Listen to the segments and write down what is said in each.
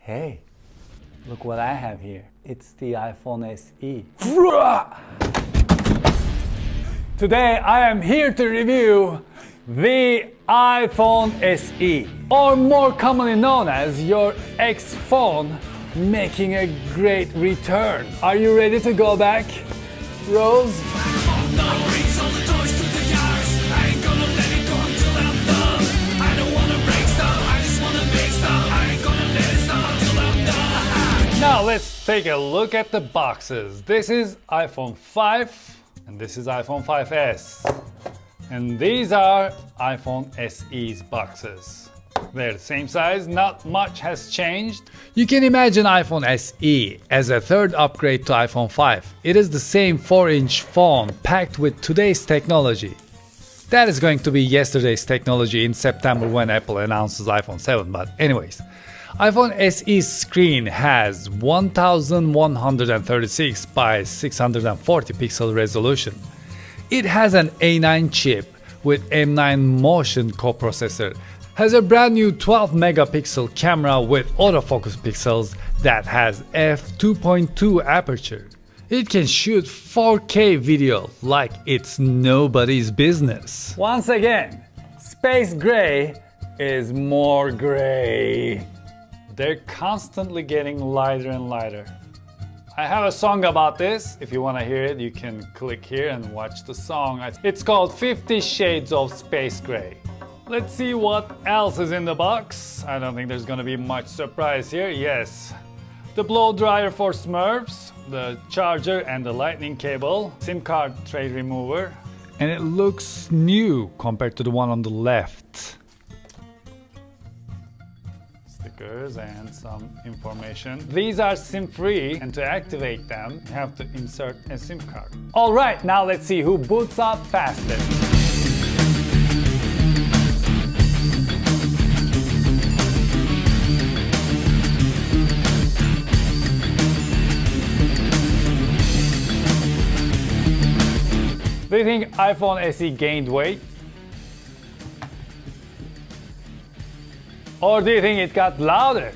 Hey, look what I have here. It's the iPhone SE. Today I am here to review the iPhone SE, or more commonly known as your X phone, making a great return. Are you ready to go back, Rose? Now let's take a look at the boxes. This is iPhone 5 and this is iPhone 5S. And these are iPhone SE's boxes. They're the same size, not much has changed. You can imagine iPhone SE as a third upgrade to iPhone 5. It is the same 4-inch phone packed with today's technology. That is going to be yesterday's technology in September when Apple announces iPhone 7, but anyways. iPhone SE's screen has 1136 by 640 pixel resolution. It has an A9 chip with M9 Motion coprocessor, has a brand new 12 megapixel camera with autofocus pixels that has f2.2 aperture. It can shoot 4K video like it's nobody's business. Once again, space gray is more gray. They're constantly getting lighter and lighter. I have a song about this. If you want to hear it, you can click here and watch the song. It's called 50 Shades of Space Gray. Let's see what else is in the box. I don't think there's gonna be much surprise here. Yes, the blow dryer for Smurfs, the charger and the lightning cable, SIM card tray remover, and it looks new compared to the one on the left. Stickers and some information. These are SIM-free, and to activate them, you have to insert a SIM card. Alright, now let's see who boots up fastest. Do you think iPhone SE gained weight? Or do you think it got louder?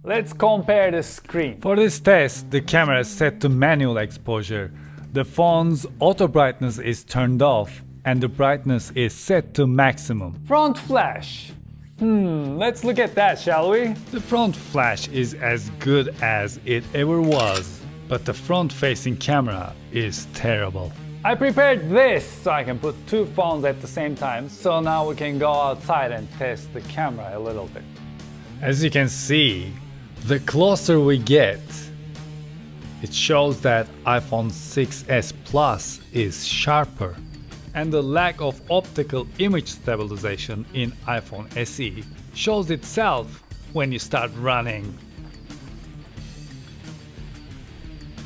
Let's compare the screen. For this test, the camera is set to manual exposure. The phone's auto brightness is turned off and the brightness is set to maximum. Front flash. Let's look at that, shall we? The front flash is as good as it ever was, but the front-facing camera is terrible. I prepared this so I can put two phones at the same time, so now we can go outside and test the camera a little bit. As you can see, the closer we get, it shows that iPhone 6s Plus is sharper. And the lack of optical image stabilization in iPhone SE shows itself when you start running.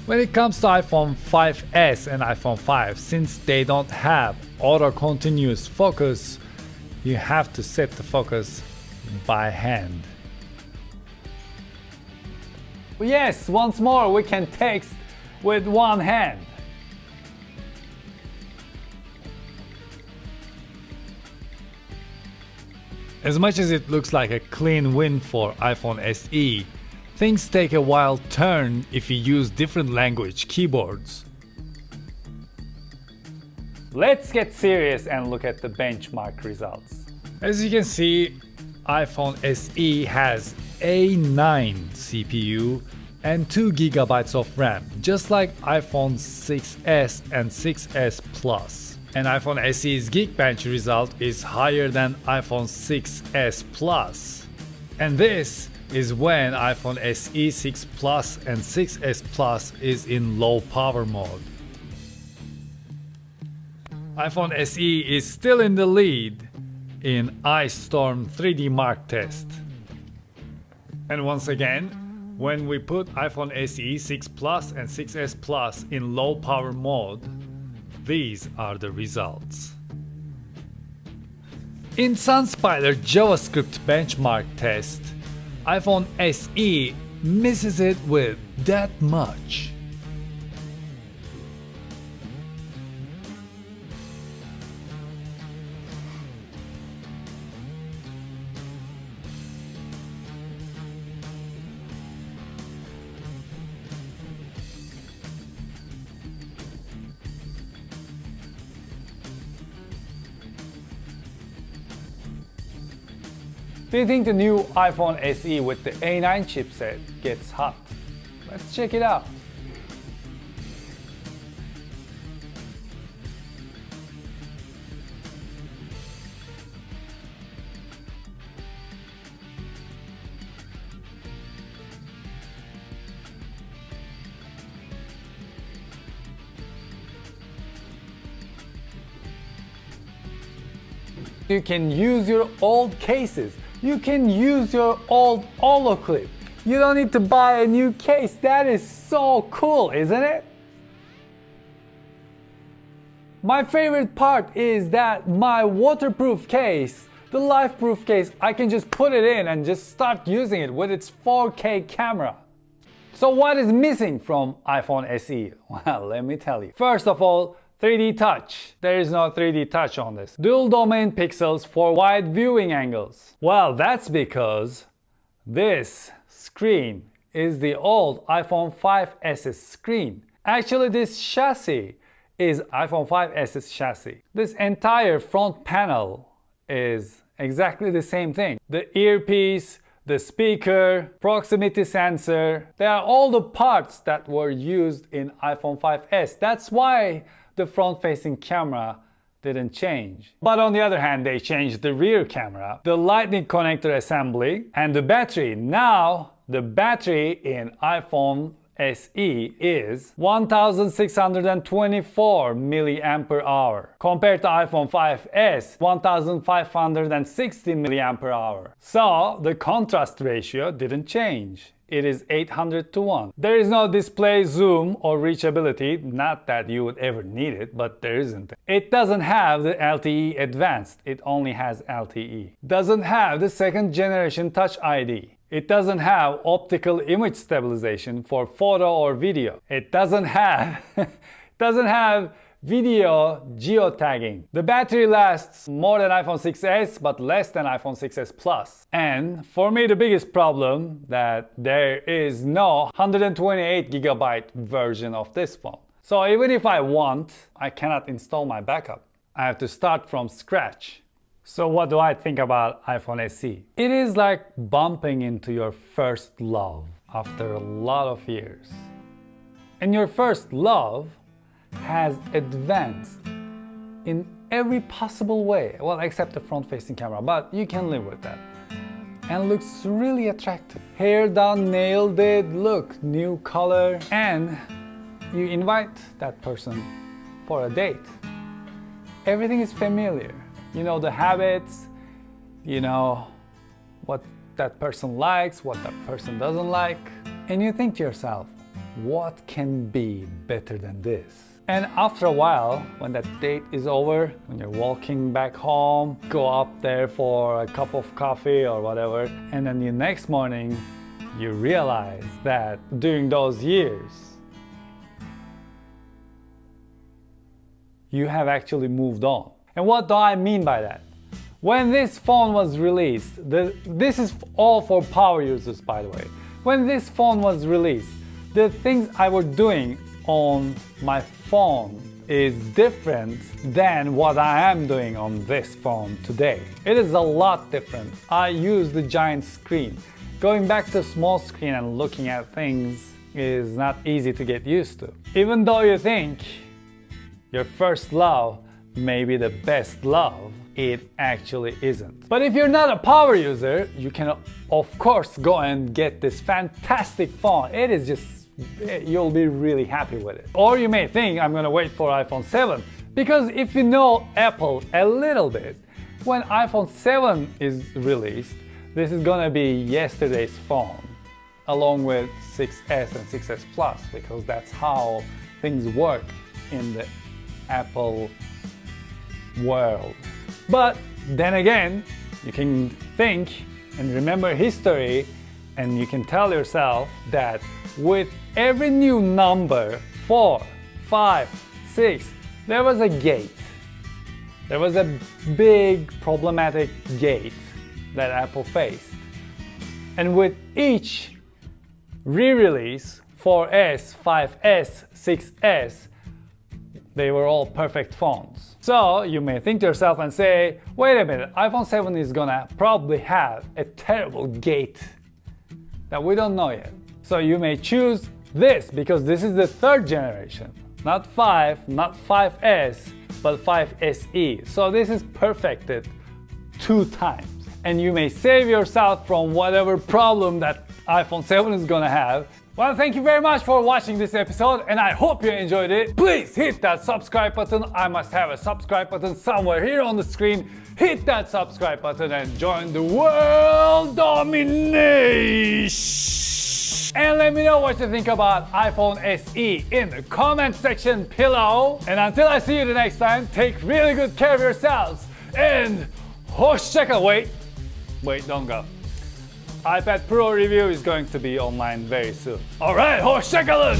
When it comes to iPhone 5s and iPhone 5, since they don't have auto continuous focus, you have to set the focus by hand. Yes, once more we can text with one hand. As much as it looks like a clean win for iPhone SE, things take a wild turn if you use different language keyboards. Let's get serious and look at the benchmark results. As you can see, iPhone SE has A9 CPU and 2 GB of RAM, just like iPhone 6s and 6s Plus. And iPhone SE's Geekbench result is higher than iPhone 6s Plus. And this is when iPhone SE 6 Plus and 6s Plus is in low power mode. iPhone SE is still in the lead in Ice Storm 3D Mark test. And once again, when we put iPhone SE 6 Plus and 6s Plus in low power mode, these are the results. In SunSpider JavaScript benchmark test, iPhone SE misses it with that much. Do you think the new iPhone SE with the A9 chipset gets hot? Let's check it out. You can use your old cases. You can use your old Olo clip. You don't need to buy a new case. That is so cool, isn't it? My favorite part is that my waterproof case, the life-proof case, I can just put it in and just start using it with its 4K camera. So what is missing from iPhone SE? Well, let me tell you. First of all, 3D touch. There is no 3D touch on this. Dual domain pixels for wide viewing angles. Well, that's because this screen is the old iPhone 5S's screen. Actually, this chassis is iPhone 5S's chassis. This entire front panel is exactly the same thing. The earpiece, the speaker, proximity sensor, they are all the parts that were used in iPhone 5S. That's why the front-facing camera didn't change. But on the other hand, they changed the rear camera, the lightning connector assembly, and the battery. Now, the battery in iPhone SE is 1624 milliampere hour compared to iPhone 5S 1560 milliampere hour. So the contrast ratio didn't change. It is 800:1. There is no display zoom or reachability, not that you would ever need it, but there isn't. It doesn't have the LTE Advanced, it only has LTE. Doesn't have the second generation Touch ID. It doesn't have optical image stabilization for photo or video. It doesn't have video geotagging. The battery lasts more than iPhone 6s but less than iPhone 6s Plus. And for me the biggest problem that there is no 128GB version of this phone. So even if I want, I cannot install my backup. I have to start from scratch. So what do I think about iPhone SE? It is like bumping into your first love after a lot of years. And your first love has advanced in every possible way, well, except the front-facing camera, but you can live with that. And looks really attractive. Hair done, nail did, look, new color, and you invite that person for a date. Everything is familiar. You know the habits, you know what that person likes, what that person doesn't like, and you think to yourself, what can be better than this? And after a while, when that date is over, when you're walking back home, go up there for a cup of coffee or whatever, and then the next morning, you realize that during those years, you have actually moved on. And what do I mean by that? When this phone was released, this is all for power users, by the way. When this phone was released, the things I was doing on my phone is different than what I am doing on this phone today. It is a lot different. I use the giant screen. Going back to small screen and looking at things is not easy to get used to. Even though you think your first love may be the best love, it actually isn't. But if you're not a power user, you can of course go and get this fantastic phone. It is just, you'll be really happy with it. Or you may think I'm gonna wait for iPhone 7, because if you know Apple a little bit, when iPhone 7 is released, this is gonna be yesterday's phone, along with 6s and 6s Plus, because that's how things work in the Apple world. But then again, you can think and remember history, and you can tell yourself that with every new number, 4, 5, 6, there was a gate. There was a big problematic gate that Apple faced. And with each re-release, 4S, 5S, 6S, They were all perfect phones. So you may think to yourself and say, wait a minute, iPhone 7 is gonna probably have a terrible gate that we don't know yet. So you may choose this because this is the third generation. Not 5, not 5S, but 5 SE. So this is perfected 2 times. And you may save yourself from whatever problem that iPhone 7 is gonna have. Well, thank you very much for watching this episode and I hope you enjoyed it. Please hit that subscribe button. I must have a subscribe button somewhere here on the screen. Hit that subscribe button and join the world domination. And let me know what you think about iPhone SE in the comment section below. And until I see you the next time, take really good care of yourselves. And hoşçakalın. Wait, don't go. iPad Pro review is going to be online very soon. Alright, hoşçakalın.